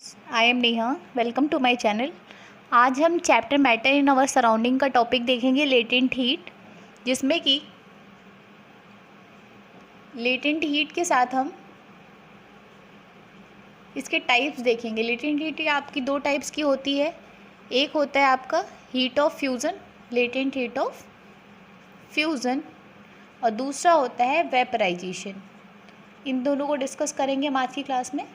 I am Neha, welcome to my channel. आज हम chapter matter in our surrounding का topic देखेंगे, लेटेंट हीट, जिसमें कि लेटेंट हीट के साथ हम इसके टाइप्स देखेंगे। लेटेंट हीट आपकी दो टाइप्स की होती है। एक होता है आपका heat of fusion, latent heat of fusion, और दूसरा होता है वेपराइजेशन। इन दोनों को डिस्कस करेंगे हम आज की क्लास में।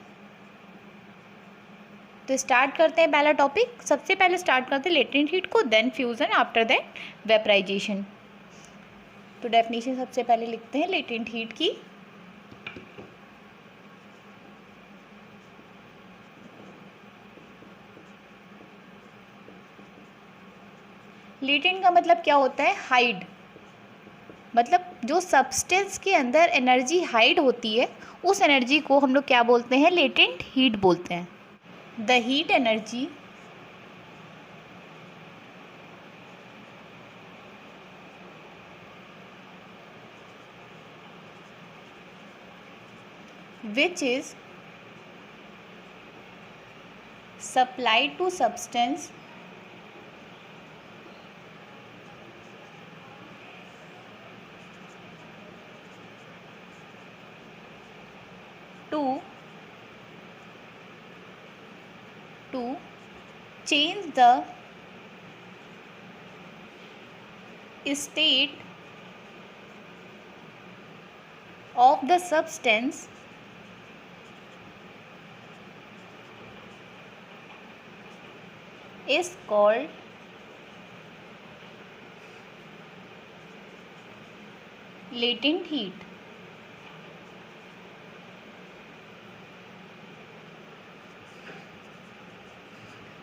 तो स्टार्ट करते हैं पहला टॉपिक। सबसे पहले स्टार्ट करते हैं लेटेंट हीट को, then fusion, after that vaporization. तो डेफिनेशन सबसे पहले लिखते हैं लेटेंट हीट की। लेटेंट का मतलब क्या होता है? हाइड, मतलब जो सब्सटेंस के अंदर एनर्जी हाइड होती है, उस एनर्जी को हम लोग क्या बोलते हैं? लेटेंट हीट बोलते हैं। The heat energy which is supplied to substance to change the state of the substance is called latent heat।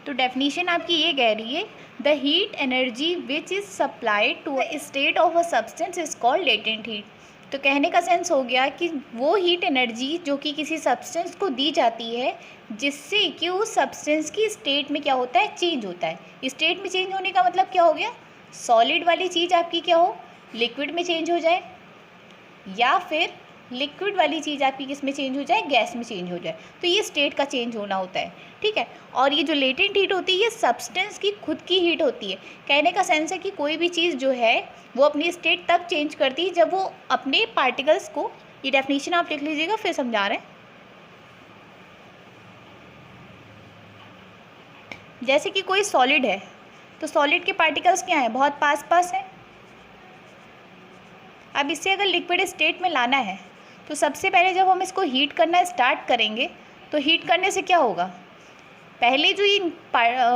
तो डेफिनेशन आपकी ये कह रही है, the heat energy which is supplied to a state of a substance is called latent heat. तो कहने का sense हो गया कि वो हीट एनर्जी जो कि किसी सब्सटेंस को दी जाती है, जिससे कि उस सब्सटेंस की स्टेट में क्या होता है? चेंज होता है। स्टेट में चेंज होने का मतलब क्या हो गया? सॉलिड वाली चीज़ आपकी क्या हो? लिक्विड में चेंज हो जाए, या फिर लिक्विड वाली चीज़ आपकी किस में चेंज हो जाए? गैस में चेंज हो जाए। तो ये स्टेट का चेंज होना होता है, ठीक है। और ये जो लेटेंट हीट होती है, ये सब्सटेंस की खुद की हीट होती है। कहने का सेंस है कि कोई भी चीज़ जो है वो अपनी स्टेट तब चेंज करती है जब वो अपने पार्टिकल्स को, ये डेफिनेशन आप लिख लीजिएगा, फिर समझा रहे हैं। जैसे कि कोई सॉलिड है, तो सॉलिड के पार्टिकल्स क्या हैं? बहुत पास पास हैं। अब इसे अगर लिक्विड स्टेट में लाना है, तो सबसे पहले जब हम इसको हीट करना स्टार्ट करेंगे, तो हीट करने से क्या होगा? पहले जो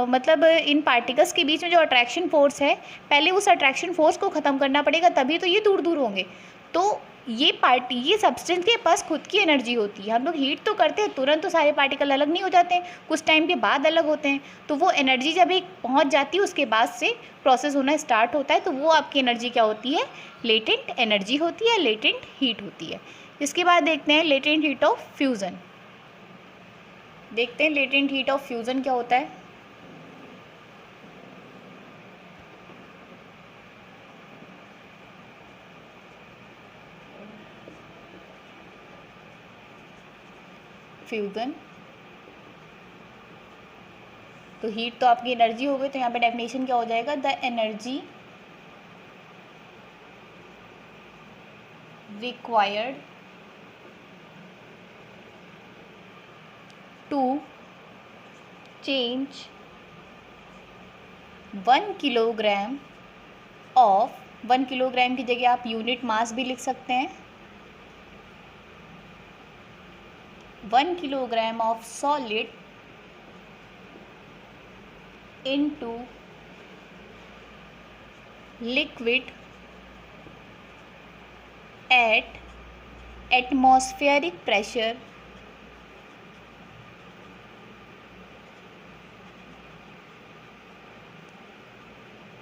मतलब इन पार्टिकल्स के बीच में जो अट्रैक्शन फोर्स है, पहले उस अट्रैक्शन फोर्स को ख़त्म करना पड़ेगा, तभी तो ये दूर दूर होंगे। तो ये सब्सटेंस के पास खुद की एनर्जी होती है। हम लोग हीट तो करते हैं, तुरंत तो सारे पार्टिकल अलग नहीं हो जाते हैं, कुछ टाइम के बाद अलग होते हैं। तो वो एनर्जी जब एक पहुंच जाती है, उसके बाद से प्रोसेस होना स्टार्ट होता है, तो वो आपकी एनर्जी क्या होती है? लेटेंट एनर्जी होती है, लेटेंट हीट होती है। इसके बाद देखते हैं लेटेंट हीट ऑफ फ्यूज़न। देखते हैं लेटेंट हीट ऑफ फ्यूज़न क्या होता है। फ्यूज़न, तो हीट तो आपकी एनर्जी हो गई, तो यहाँ पे डेफिनेशन क्या हो जाएगा? The energy required to change 1 kilogram of, 1 kilogram की जगह आप यूनिट मास भी लिख सकते हैं, 1 kilogram of solid into liquid at atmospheric pressure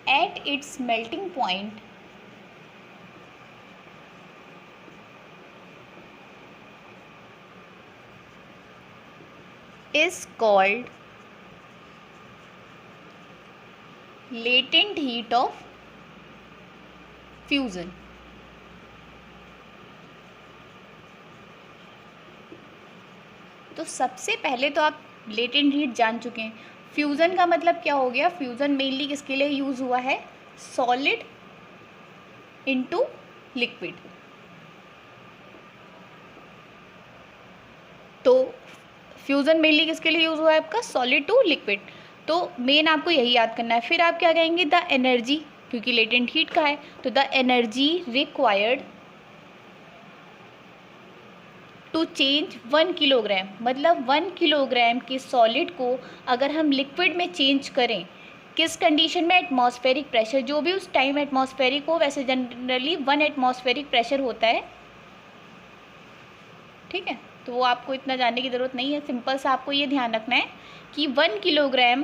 at its melting point is called latent heat of fusion। तो सबसे पहले तो आप लेटेंट हीट जान चुके हैं। फ्यूज़न का मतलब क्या हो गया? फ्यूज़न मेनली किसके लिए यूज़ हुआ है? Solid into liquid. तो फ्यूज़न मेनली किसके लिए यूज़ हुआ है आपका? Solid to liquid. तो मेन आपको यही याद करना है। फिर आप क्या कहेंगे? द एनर्जी, क्योंकि लेटेंट हीट का है तो the energy required to change 1 kilogram, मतलब 1 किलोग्राम के सॉलिड को अगर हम लिक्विड में चेंज करें, किस कंडीशन में? एटमॉस्फेरिक प्रेशर, जो भी उस टाइम एटमॉस्फेरिक हो, वैसे जनरली 1 एटमॉस्फेरिक प्रेशर होता है, ठीक है। तो वो आपको इतना जानने की ज़रूरत नहीं है, सिंपल सा आपको ये ध्यान रखना है कि 1 किलोग्राम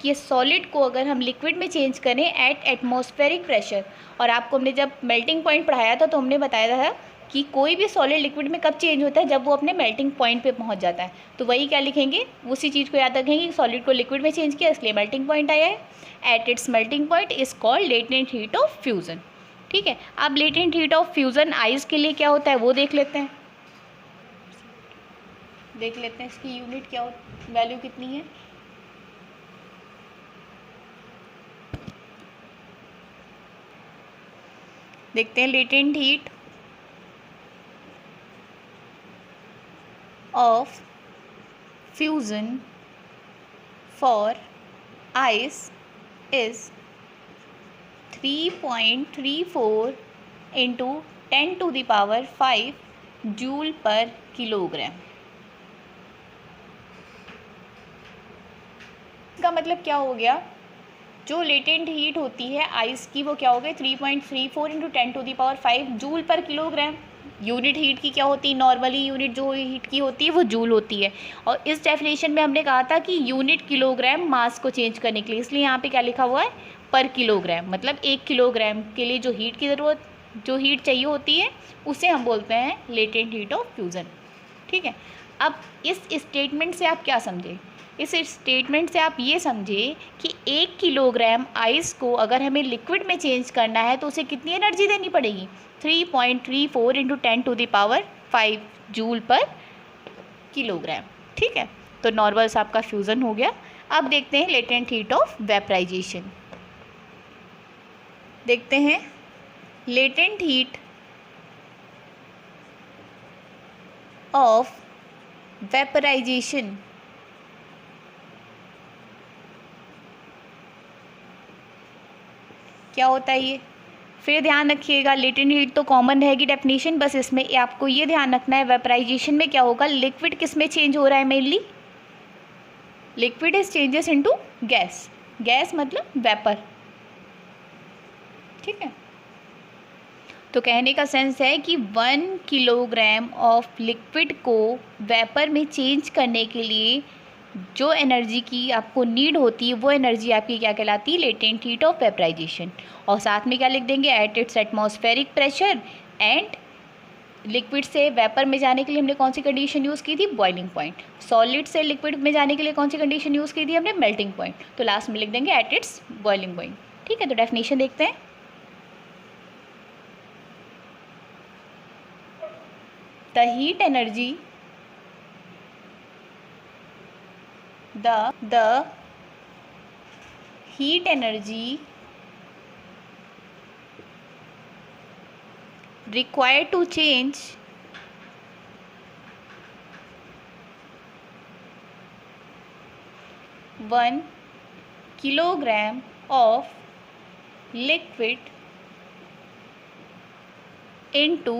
के सॉलिड को अगर हम लिक्विड में चेंज करें एट एटमॉस्फेरिक प्रेशर, और आपको हमने जब मेल्टिंग पॉइंट पढ़ाया था तो हमने बताया था कि कोई भी सॉलिड लिक्विड में कब चेंज होता है? जब वो अपने मेल्टिंग पॉइंट पे पहुंच जाता है। तो वही क्या लिखेंगे? उसी चीज़ को याद रखेंगे कि सॉलिड को लिक्विड में चेंज किया, इसलिए मेल्टिंग पॉइंट आया है। At its melting point is called latent heat of fusion, ठीक है। अब latent heat of fusion ice के लिए क्या होता है वो देख लेते हैं। इसकी यूनिट क्या वैल्यू कितनी है? देखते हैं। Latent heat of fusion for ice is 3.34 into 10⁵ joule पर किलोग्राम। इसका मतलब क्या हो गया? जो लेटेंट हीट होती है आइस की वो क्या हो गई? 3.34 इंटू 10⁵ जूल पर किलोग्राम। यूनिट हीट की क्या होती है? नॉर्मली यूनिट जो हीट की होती है वो जूल होती है, और इस डेफिनेशन में हमने कहा था कि यूनिट किलोग्राम मास को चेंज करने के लिए, इसलिए यहाँ पे क्या लिखा हुआ है? पर किलोग्राम। मतलब 1 किलोग्राम के लिए जो हीट की ज़रूरत, जो हीट चाहिए होती है उसे हम बोलते हैं लेटेंट हीट ऑफ फ्यूज़न, ठीक है। अब इस स्टेटमेंट से आप क्या समझे? इस स्टेटमेंट से आप ये समझे कि 1 किलोग्राम आइस को अगर हमें लिक्विड में चेंज करना है तो उसे कितनी एनर्जी देनी पड़ेगी? 3.34 इंटू 10⁵ जूल पर किलोग्राम, ठीक है। तो नॉर्मल सा आपका फ्यूज़न हो गया। अब देखते हैं लेटेंट हीट ऑफ वेपराइजेशन। देखते हैं लेटेंट हीट ऑफ वेपराइजेशन क्या होता है ये? फिर ध्यान रखिएगा, लेटेंट हीट तो कॉमन रहेगी डेफिनेशन, बस इसमें आपको ये ध्यान रखना है वेपराइजेशन में क्या होगा? लिक्विड किस में चेंज हो रहा है? Mainly liquid is changes into gas. Gas मतलब वेपर, ठीक है। तो कहने का सेंस है कि 1 किलोग्राम ऑफ लिक्विड को वेपर में चेंज करने के लिए जो एनर्जी की आपको नीड होती है वो एनर्जी आपकी क्या कहलाती है? Latent heat of vaporization. और साथ में क्या लिख देंगे? At its atmospheric pressure and liquid से वेपर में जाने के लिए हमने कौन सी कंडीशन यूज़ की थी? Boiling point. सॉलिड से लिक्विड में जाने के लिए कौन सी कंडीशन यूज़ की थी हमने? Melting point. तो लास्ट में लिख देंगे एट इट्स बॉइलिंग पॉइंट, ठीक है। तो डेफिनेशन देखते हैं। The heat energy the heat energy required to change 1 kilogram of liquid into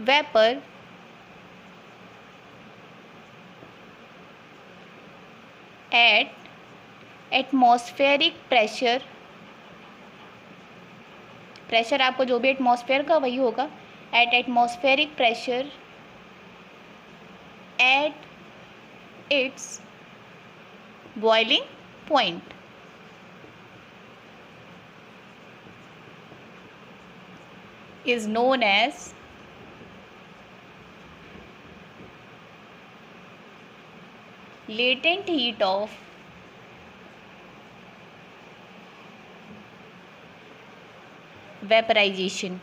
vapor at atmospheric pressure, pressure आपको जो भी एटमॉस्फेयर का वही होगा, at atmospheric pressure at its boiling point is known as latent heat of vaporization।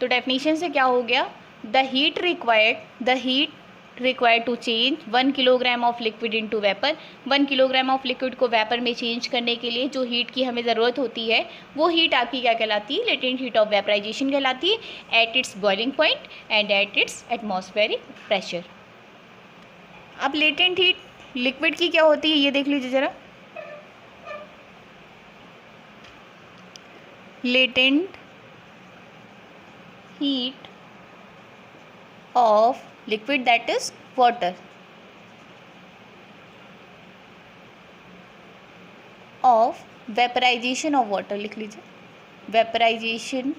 तो डेफिनेशन से क्या हो गया, the heat required to change 1 kilogram of liquid into vapour. 1 kilogram of liquid को वेपर में चेंज करने के लिए जो हीट की हमें ज़रूरत होती है वो हीट आपकी क्या कहलाती है, लेटेंट हीट ऑफ वेपराइजेशन कहलाती है eight its boiling point and eight its atmospheric pressure. अब लेटेंट हीट लिक्विड की क्या होती है ये देख लीजिए ज़रा। Latent heat of liquid, that is water, of vaporization of water, लिख लीजिए, vaporization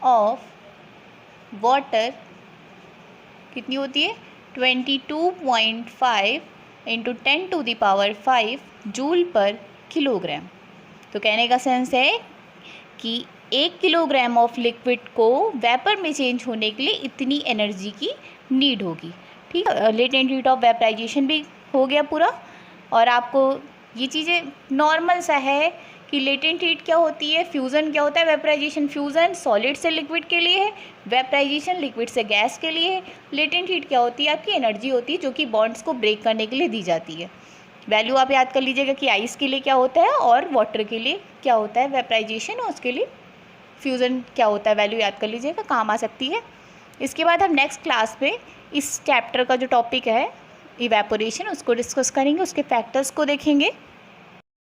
of water कितनी होती है, 22.5 इंटू 10⁵ जूल पर किलोग्राम। तो कहने का सेंस है कि 1 किलोग्राम ऑफ लिक्विड को वेपर में चेंज होने के लिए इतनी एनर्जी की नीड होगी। ठीक है, लेटेंट हीट ऑफ वेपराइजेशन भी हो गया पूरा। और आपको ये चीज़ें नॉर्मल सा है कि लेटेंट हीट क्या होती है, फ्यूज़न क्या होता है, वेपराइजेशन फ्यूज़न सॉलिड से लिक्विड के लिए है, वेपराइजेशन लिक्विड से गैस के लिए है। लेटेंट हीट क्या होती है, आपकी एनर्जी होती है जो कि बॉन्ड्स को ब्रेक करने के लिए दी जाती है। वैल्यू आप याद कर लीजिएगा कि आइस के लिए क्या होता है और वाटर के लिए क्या होता है वेपराइजेशन, और उसके लिए फ्यूज़न क्या होता है, वैल्यू याद कर लीजिएगा, काम आ सकती है। इसके बाद हम नेक्स्ट क्लास में इस चैप्टर का जो टॉपिक है इवेपोरेशन उसको डिस्कस करेंगे, उसके फैक्टर्स को देखेंगे।